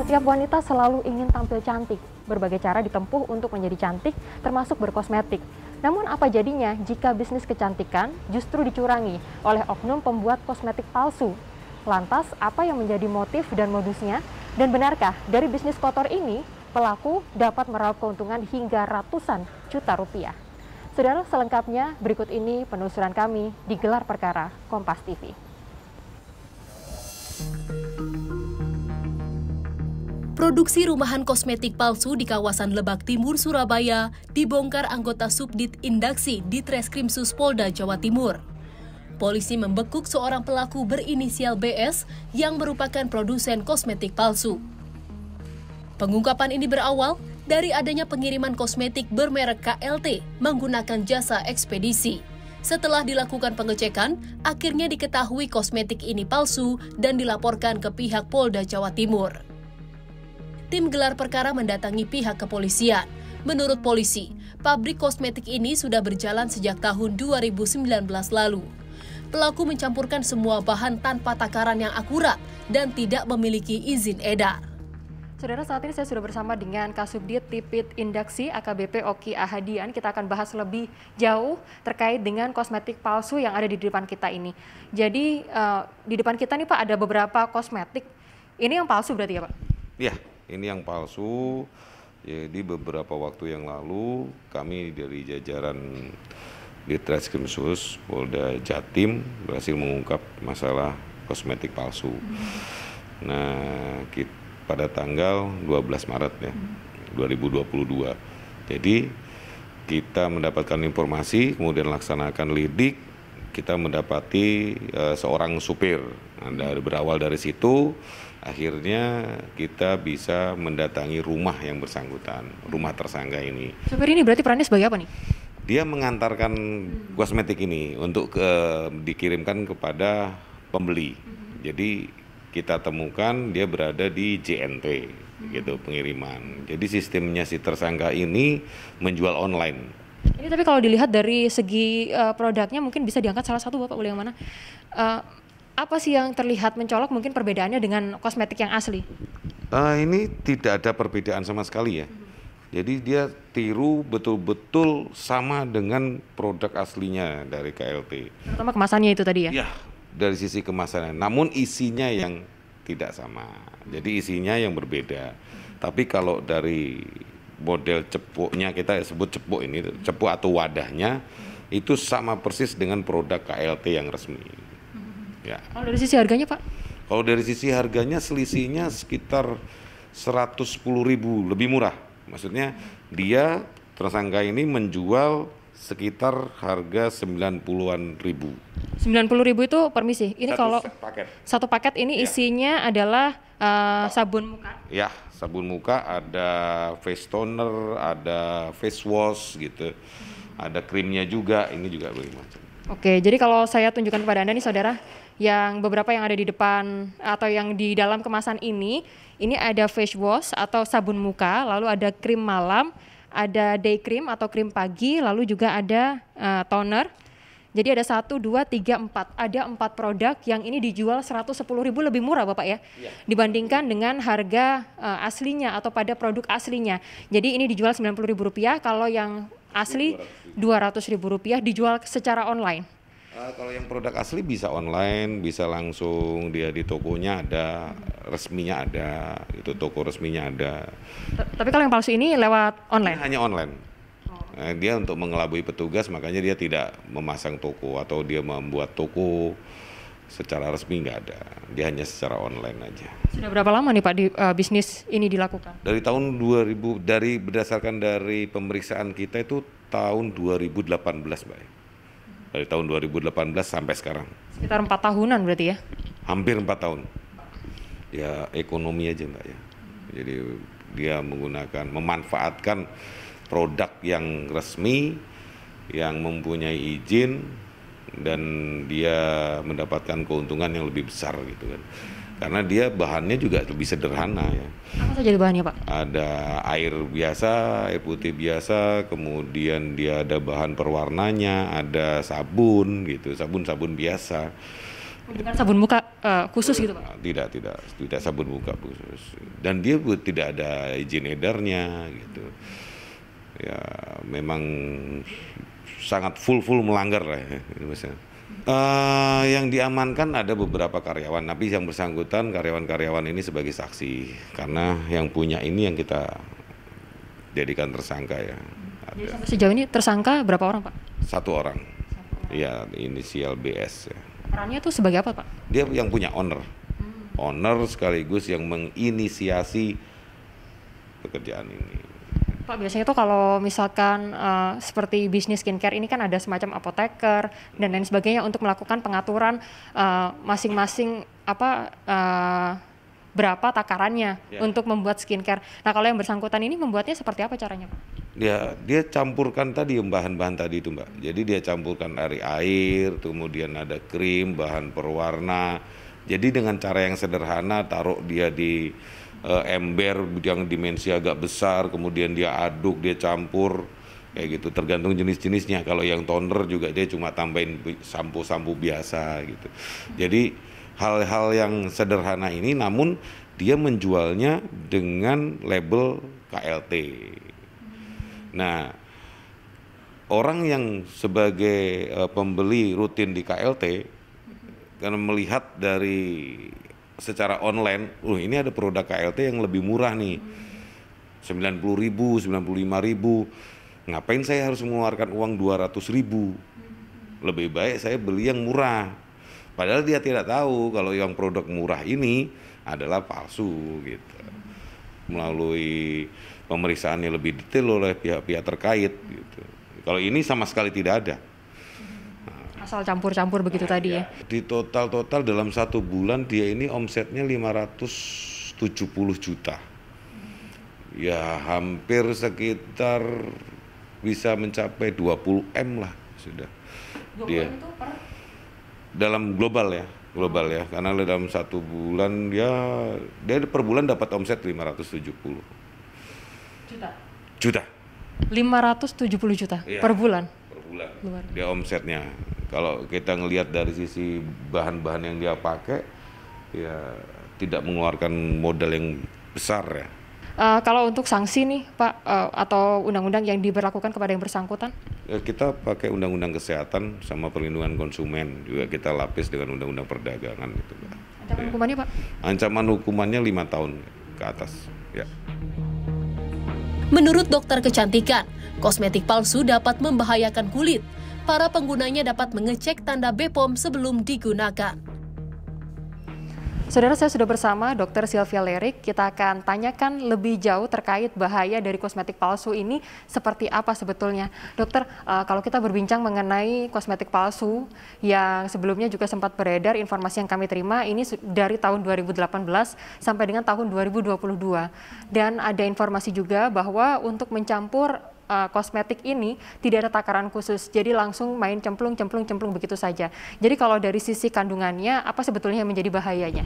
Setiap wanita selalu ingin tampil cantik. Berbagai cara ditempuh untuk menjadi cantik, termasuk berkosmetik. Namun apa jadinya jika bisnis kecantikan justru dicurangi oleh oknum pembuat kosmetik palsu? Lantas, apa yang menjadi motif dan modusnya? Dan benarkah dari bisnis kotor ini, pelaku dapat meraup keuntungan hingga ratusan juta rupiah? Saudara, selengkapnya berikut ini penelusuran kami di Gelar Perkara Kompas TV. Produksi rumahan kosmetik palsu di kawasan Lebak Timur, Surabaya dibongkar anggota Subdit Indaksi di Treskrimsus Polda Jawa Timur. Polisi membekuk seorang pelaku berinisial BS yang merupakan produsen kosmetik palsu. Pengungkapan ini berawal dari adanya pengiriman kosmetik bermerek KLT menggunakan jasa ekspedisi. Setelah dilakukan pengecekan, akhirnya diketahui kosmetik ini palsu dan dilaporkan ke pihak Polda Jawa Timur. Tim gelar perkara mendatangi pihak kepolisian. Menurut polisi, pabrik kosmetik ini sudah berjalan sejak tahun 2019 lalu. Pelaku mencampurkan semua bahan tanpa takaran yang akurat dan tidak memiliki izin edar. Saudara, saat ini saya sudah bersama dengan Kasubdit Tipit Indaksi AKBP Oki Ahadian. Kita akan bahas lebih jauh terkait dengan kosmetik palsu yang ada di depan kita ini. Jadi di depan kita nih Pak ada beberapa kosmetik. Ini yang palsu berarti ya Pak? Ya, ini yang palsu. Jadi beberapa waktu yang lalu kami dari jajaran di Treskrimsus Polda Jatim berhasil mengungkap masalah kosmetik palsu. Nah, pada tanggal 12 Maret ya, 2022. Jadi kita mendapatkan informasi, kemudian laksanakan lidik, kita mendapati seorang supir. Nah, berawal dari situ, akhirnya kita bisa mendatangi rumah yang bersangkutan, rumah tersangka ini. Supir ini berarti perannya sebagai apa nih? Dia mengantarkan kosmetik ini untuk dikirimkan kepada pembeli. Jadi kita temukan dia berada di JNT, gitu pengiriman. Jadi sistemnya si tersangka ini menjual online. Ini tapi kalau dilihat dari segi produknya mungkin bisa diangkat salah satu Bapak, boleh yang mana? Apa sih yang terlihat mencolok mungkin perbedaannya dengan kosmetik yang asli? Ini tidak ada perbedaan sama sekali ya. Jadi dia tiru betul-betul sama dengan produk aslinya dari KLT. Terutama kemasannya itu tadi ya? Iya, dari sisi kemasannya. Namun isinya yang tidak sama. Jadi isinya yang berbeda. Tapi kalau dari model cepuknya, kita sebut cepuk ini, cepuk atau wadahnya, itu sama persis dengan produk KLT yang resmi. Ya. Kalau dari sisi harganya Pak? Kalau dari sisi harganya selisihnya sekitar 110.000 lebih murah. Maksudnya dia tersangka ini menjual sekitar harga 90-an ribu. 90.000 itu permisi. Ini satu paket ini ya. Isinya adalah sabun muka. Ya, sabun muka, ada face toner, ada face wash gitu. Ada krimnya juga, ini juga berbagai macam. Oke, jadi kalau saya tunjukkan kepada Anda nih saudara, yang beberapa yang ada di depan atau yang di dalam kemasan ini ada face wash atau sabun muka, lalu ada krim malam, ada day cream atau krim pagi, lalu juga ada toner. Jadi ada 1, 2, 3, 4. Ada 4 produk yang ini dijual 110.000 lebih murah Bapak ya, dibandingkan dengan harga aslinya atau pada produk aslinya. Jadi ini dijual Rp90.000, kalau yang asli Rp200.000 dijual secara online. Kalau yang produk asli bisa online, bisa langsung dia di tokonya ada, resminya ada, itu toko resminya ada. Tapi kalau yang palsu ini lewat online? Hanya online. Nah, dia untuk mengelabui petugas, makanya dia tidak memasang toko atau dia membuat toko secara resmi, nggak ada. Dia hanya secara online aja. Sudah berapa lama nih Pak bisnis ini dilakukan? Dari tahun 2000, berdasarkan dari pemeriksaan kita itu tahun 2018 Mbak. Dari tahun 2018 sampai sekarang. Sekitar 4 tahunan berarti ya? Hampir 4 tahun. Ya ekonomi aja Mbak ya. Jadi dia memanfaatkan produk yang resmi, yang mempunyai izin, dan dia mendapatkan keuntungan yang lebih besar gitu kan. Karena dia bahannya juga lebih sederhana ya. Apa saja bahannya Pak? Ada air biasa, air putih biasa, kemudian dia ada bahan perwarnanya, ada sabun gitu, sabun-sabun biasa. Bukan sabun muka khusus gitu Pak? Tidak sabun muka khusus. Dan dia tidak ada izin edarnya gitu. Ya memang sangat full melanggar lah ya. Yang diamankan ada beberapa karyawan, tapi yang bersangkutan karyawan-karyawan ini sebagai saksi karena yang punya ini yang kita jadikan tersangka ya. Jadi sampai sejauh ini tersangka berapa orang Pak? 1 orang. Ya, inisial BS ya. Perannya tuh sebagai apa Pak? Dia yang punya owner. Owner sekaligus yang menginisiasi pekerjaan ini. Pak, biasanya tuh kalau misalkan seperti bisnis skincare ini kan ada semacam apoteker dan lain sebagainya untuk melakukan pengaturan masing-masing berapa takarannya untuk membuat skincare. Nah, kalau yang bersangkutan ini membuatnya seperti apa caranya, Pak? Dia campurkan tadi bahan-bahan tadi itu, Mbak. Jadi dia campurkan dari air, kemudian ada krim, bahan perwarna. Jadi dengan cara yang sederhana, taruh dia di ember yang dimensi agak besar, kemudian dia aduk, dia campur, kayak gitu. Tergantung jenis-jenisnya. Kalau yang toner juga dia cuma tambahin sampo-sampo biasa gitu. Jadi hal-hal yang sederhana ini, namun dia menjualnya dengan label KLT. Nah, orang yang sebagai pembeli rutin di KLT karena melihat dari secara online, ini ada produk KLT yang lebih murah nih, 90.000, 95.000, ngapain saya harus mengeluarkan uang 200.000? Lebih baik saya beli yang murah. Padahal dia tidak tahu kalau yang produk murah ini adalah palsu gitu. Melalui pemeriksaannya lebih detail oleh pihak-pihak terkait gitu. Kalau ini sama sekali tidak ada. Asal campur-campur begitu tadi ya. Di total dalam 1 bulan dia ini omsetnya 570 juta. Ya hampir sekitar bisa mencapai 20 M lah sudah. 20 dia M itu per? Dalam global ya, karena dalam 1 bulan dia per bulan dapat omset 570 juta. 570 juta Iya, per bulan. Dia omsetnya. Kalau kita ngelihat dari sisi bahan-bahan yang dia pakai, ya tidak mengeluarkan modal yang besar ya. Kalau untuk sanksi nih Pak, atau undang-undang yang diberlakukan kepada yang bersangkutan? Kita pakai undang-undang kesehatan sama perlindungan konsumen, juga kita lapis dengan undang-undang perdagangan gitu, Pak. Ancaman hukumannya Pak? Ancaman hukumannya 5 tahun ke atas. Ya. Menurut dokter kecantikan, kosmetik palsu dapat membahayakan kulit. Para penggunanya dapat mengecek tanda BPOM sebelum digunakan. Saudara, saya sudah bersama Dr. Sylvia Lerik. Kita akan tanyakan lebih jauh terkait bahaya dari kosmetik palsu ini seperti apa sebetulnya. Dokter, kalau kita berbincang mengenai kosmetik palsu yang sebelumnya juga sempat beredar, informasi yang kami terima ini dari tahun 2018 sampai dengan tahun 2022. Dan ada informasi juga bahwa untuk mencampur kosmetik ini tidak ada takaran khusus, jadi langsung main cemplung begitu saja. Jadi kalau dari sisi kandungannya, apa sebetulnya yang menjadi bahayanya?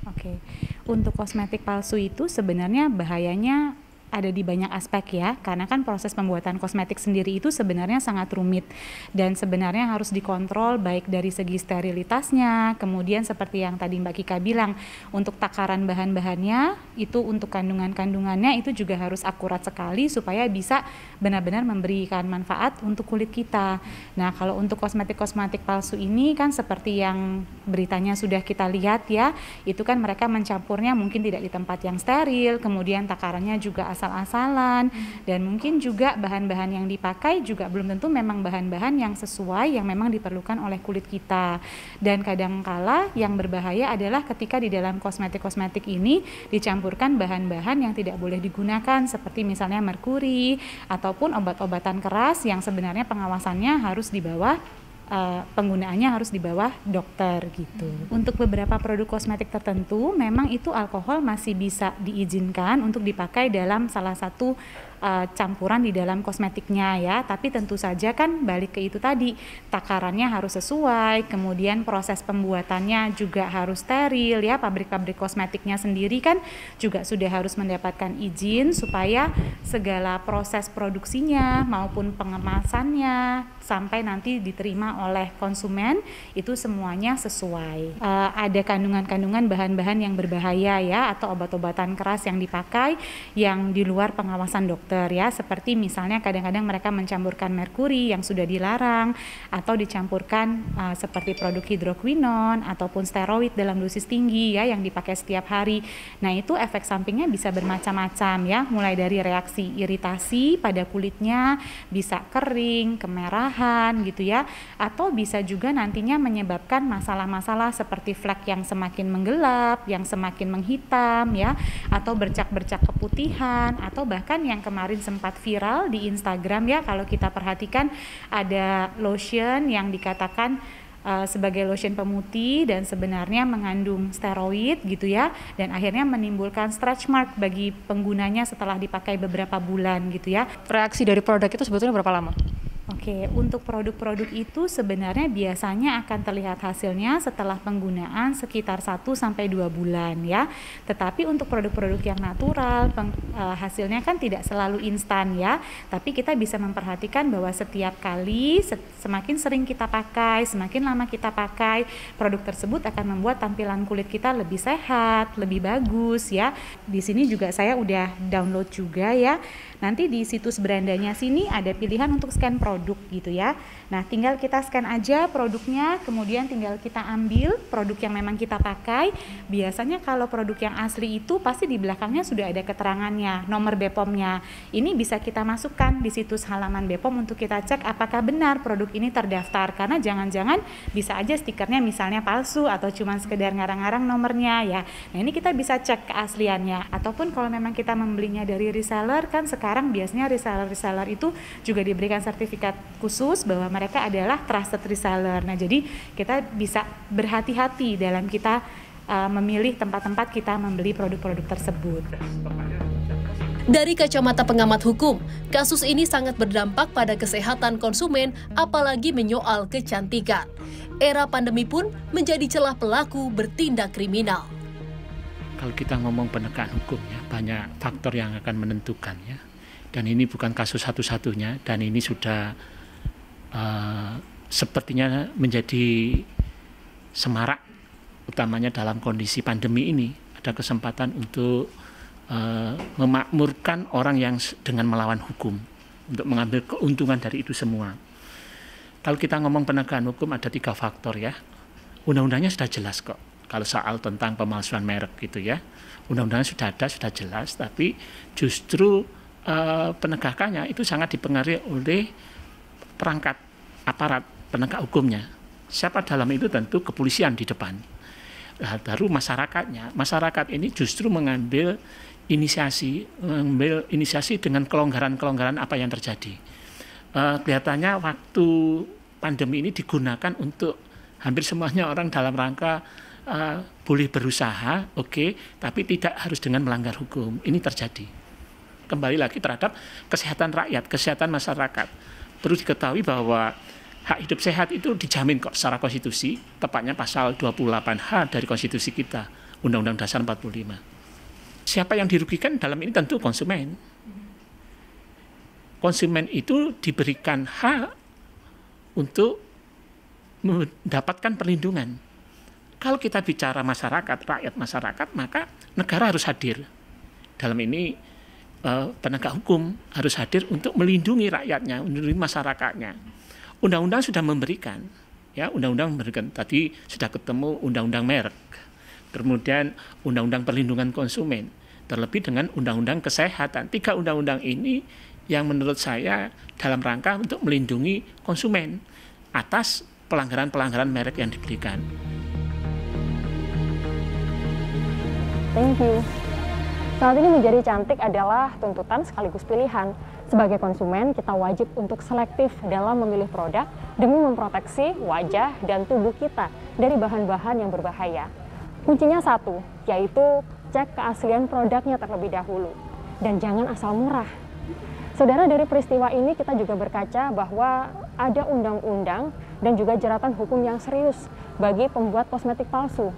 Oke, untuk kosmetik palsu itu sebenarnya bahayanya ada di banyak aspek ya, karena kan proses pembuatan kosmetik sendiri itu sebenarnya sangat rumit dan sebenarnya harus dikontrol baik dari segi sterilitasnya, kemudian seperti yang tadi Mbak Kika bilang, untuk takaran bahan-bahannya itu untuk kandungan-kandungannya itu juga harus akurat sekali supaya bisa benar-benar memberikan manfaat untuk kulit kita. Nah, kalau untuk kosmetik-kosmetik palsu ini kan seperti yang beritanya sudah kita lihat ya, itu kan mereka mencampurnya mungkin tidak di tempat yang steril, kemudian takarannya juga asal-asalan, dan mungkin juga bahan-bahan yang dipakai juga belum tentu memang bahan-bahan yang sesuai yang memang diperlukan oleh kulit kita. Dan kadangkala yang berbahaya adalah ketika di dalam kosmetik-kosmetik ini dicampurkan bahan-bahan yang tidak boleh digunakan seperti misalnya merkuri ataupun obat-obatan keras yang sebenarnya pengawasannya harus di bawah penggunaannya harus di bawah dokter gitu. Untuk beberapa produk kosmetik tertentu memang itu alkohol masih bisa diizinkan untuk dipakai dalam salah satu campuran di dalam kosmetiknya ya, tapi tentu saja kan balik ke itu tadi, takarannya harus sesuai, kemudian proses pembuatannya juga harus steril ya, pabrik-pabrik kosmetiknya sendiri kan juga sudah harus mendapatkan izin supaya segala proses produksinya maupun pengemasannya sampai nanti diterima oleh konsumen itu semuanya sesuai. Ada kandungan-kandungan bahan-bahan yang berbahaya ya, atau obat-obatan keras yang dipakai yang di luar pengawasan dokter ya, seperti misalnya kadang-kadang mereka mencampurkan merkuri yang sudah dilarang, atau dicampurkan seperti produk hidroquinon ataupun steroid dalam dosis tinggi ya yang dipakai setiap hari. Nah, itu efek sampingnya bisa bermacam-macam ya, mulai dari reaksi iritasi pada kulitnya, bisa kering, kemerahan gitu ya, atau bisa juga nantinya menyebabkan masalah-masalah seperti flek yang semakin menggelap, yang semakin menghitam ya, atau bercak-bercak keputihan, atau bahkan yang kemarin sempat viral di Instagram ya, kalau kita perhatikan ada lotion yang dikatakan sebagai lotion pemutih dan sebenarnya mengandung steroid gitu ya, dan akhirnya menimbulkan stretch mark bagi penggunanya setelah dipakai beberapa bulan gitu ya. Reaksi dari produk itu sebetulnya berapa lama? Oke, untuk produk-produk itu sebenarnya biasanya akan terlihat hasilnya setelah penggunaan sekitar 1-2 bulan ya. Tetapi untuk produk-produk yang natural, hasilnya kan tidak selalu instan ya. Tapi kita bisa memperhatikan bahwa setiap kali semakin sering kita pakai, semakin lama kita pakai, produk tersebut akan membuat tampilan kulit kita lebih sehat, lebih bagus ya. Di sini juga saya udah download juga ya. Nanti di situs Brandanya sini ada pilihan untuk scan produk gitu ya. Nah, tinggal kita scan aja produknya, kemudian tinggal kita ambil produk yang memang kita pakai. Biasanya kalau produk yang asli itu pasti di belakangnya sudah ada keterangannya, nomor BPOM-nya. Ini bisa kita masukkan di situs halaman BPOM untuk kita cek apakah benar produk ini terdaftar, karena jangan-jangan bisa aja stikernya misalnya palsu atau cuma sekedar ngarang-ngarang nomornya ya. Nah, ini kita bisa cek keasliannya. Ataupun kalau memang kita membelinya dari reseller, kan sekarang biasanya reseller-reseller itu juga diberikan sertifikat khusus bahwa mereka adalah trusted reseller. Nah, jadi kita bisa berhati-hati dalam kita memilih tempat-tempat kita membeli produk-produk tersebut. Dari kacamata pengamat hukum, kasus ini sangat berdampak pada kesehatan konsumen, apalagi menyoal kecantikan. Era pandemi pun menjadi celah pelaku bertindak kriminal. Kalau kita ngomong penegakan hukum ya, banyak faktor yang akan menentukan ya. Dan ini bukan kasus satu-satunya, dan ini sudah sepertinya menjadi semarak, utamanya dalam kondisi pandemi ini. Ada kesempatan untuk memakmurkan orang yang dengan melawan hukum, untuk mengambil keuntungan dari itu semua. Kalau kita ngomong penegakan hukum ada 3 faktor ya. Undang-undangnya sudah jelas kok. Kalau soal tentang pemalsuan merek gitu ya, undang-undangnya sudah ada, sudah jelas, tapi justru penegakannya itu sangat dipengaruhi oleh perangkat aparat penegak hukumnya. Siapa dalam itu? Tentu kepolisian di depan. Nah, baru masyarakatnya. Masyarakat ini justru mengambil inisiasi dengan kelonggaran-kelonggaran apa yang terjadi. Kelihatannya waktu pandemi ini digunakan untuk hampir semuanya orang dalam rangka boleh berusaha, oke, tapi tidak harus dengan melanggar hukum. Ini terjadi. Kembali lagi terhadap kesehatan rakyat, kesehatan masyarakat. Perlu diketahui bahwa hak hidup sehat itu dijamin kok secara konstitusi, tepatnya pasal 28H dari konstitusi kita, Undang-Undang Dasar 45. Siapa yang dirugikan dalam ini? Tentu konsumen. Konsumen itu diberikan hak untuk mendapatkan perlindungan. Kalau kita bicara masyarakat, rakyat masyarakat, maka negara harus hadir. Dalam ini penegak hukum harus hadir untuk melindungi rakyatnya, melindungi masyarakatnya. Undang-undang sudah memberikan, ya, undang-undang memberikan. Tadi sudah ketemu undang-undang merek, kemudian undang-undang perlindungan konsumen, terlebih dengan undang-undang kesehatan. 3 undang-undang ini yang menurut saya dalam rangka untuk melindungi konsumen atas pelanggaran-pelanggaran merek yang diberikan. Thank you. Saat ini menjadi cantik adalah tuntutan sekaligus pilihan. Sebagai konsumen, kita wajib untuk selektif dalam memilih produk demi memproteksi wajah dan tubuh kita dari bahan-bahan yang berbahaya. Kuncinya satu, yaitu cek keaslian produknya terlebih dahulu. Dan jangan asal murah. Saudara, dari peristiwa ini kita juga berkaca bahwa ada undang-undang dan juga jeratan hukum yang serius bagi pembuat kosmetik palsu.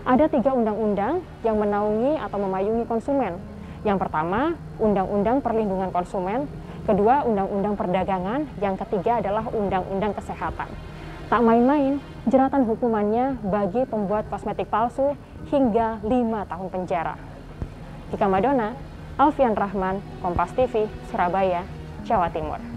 Ada 3 undang-undang yang menaungi atau memayungi konsumen. Yang pertama, Undang-Undang Perlindungan Konsumen. Kedua, Undang-Undang Perdagangan. Yang ketiga adalah Undang-Undang Kesehatan. Tak main-main, jeratan hukumannya bagi pembuat kosmetik palsu hingga 5 tahun penjara. Tika Madona, Alfian Rahman, Kompas TV, Surabaya, Jawa Timur.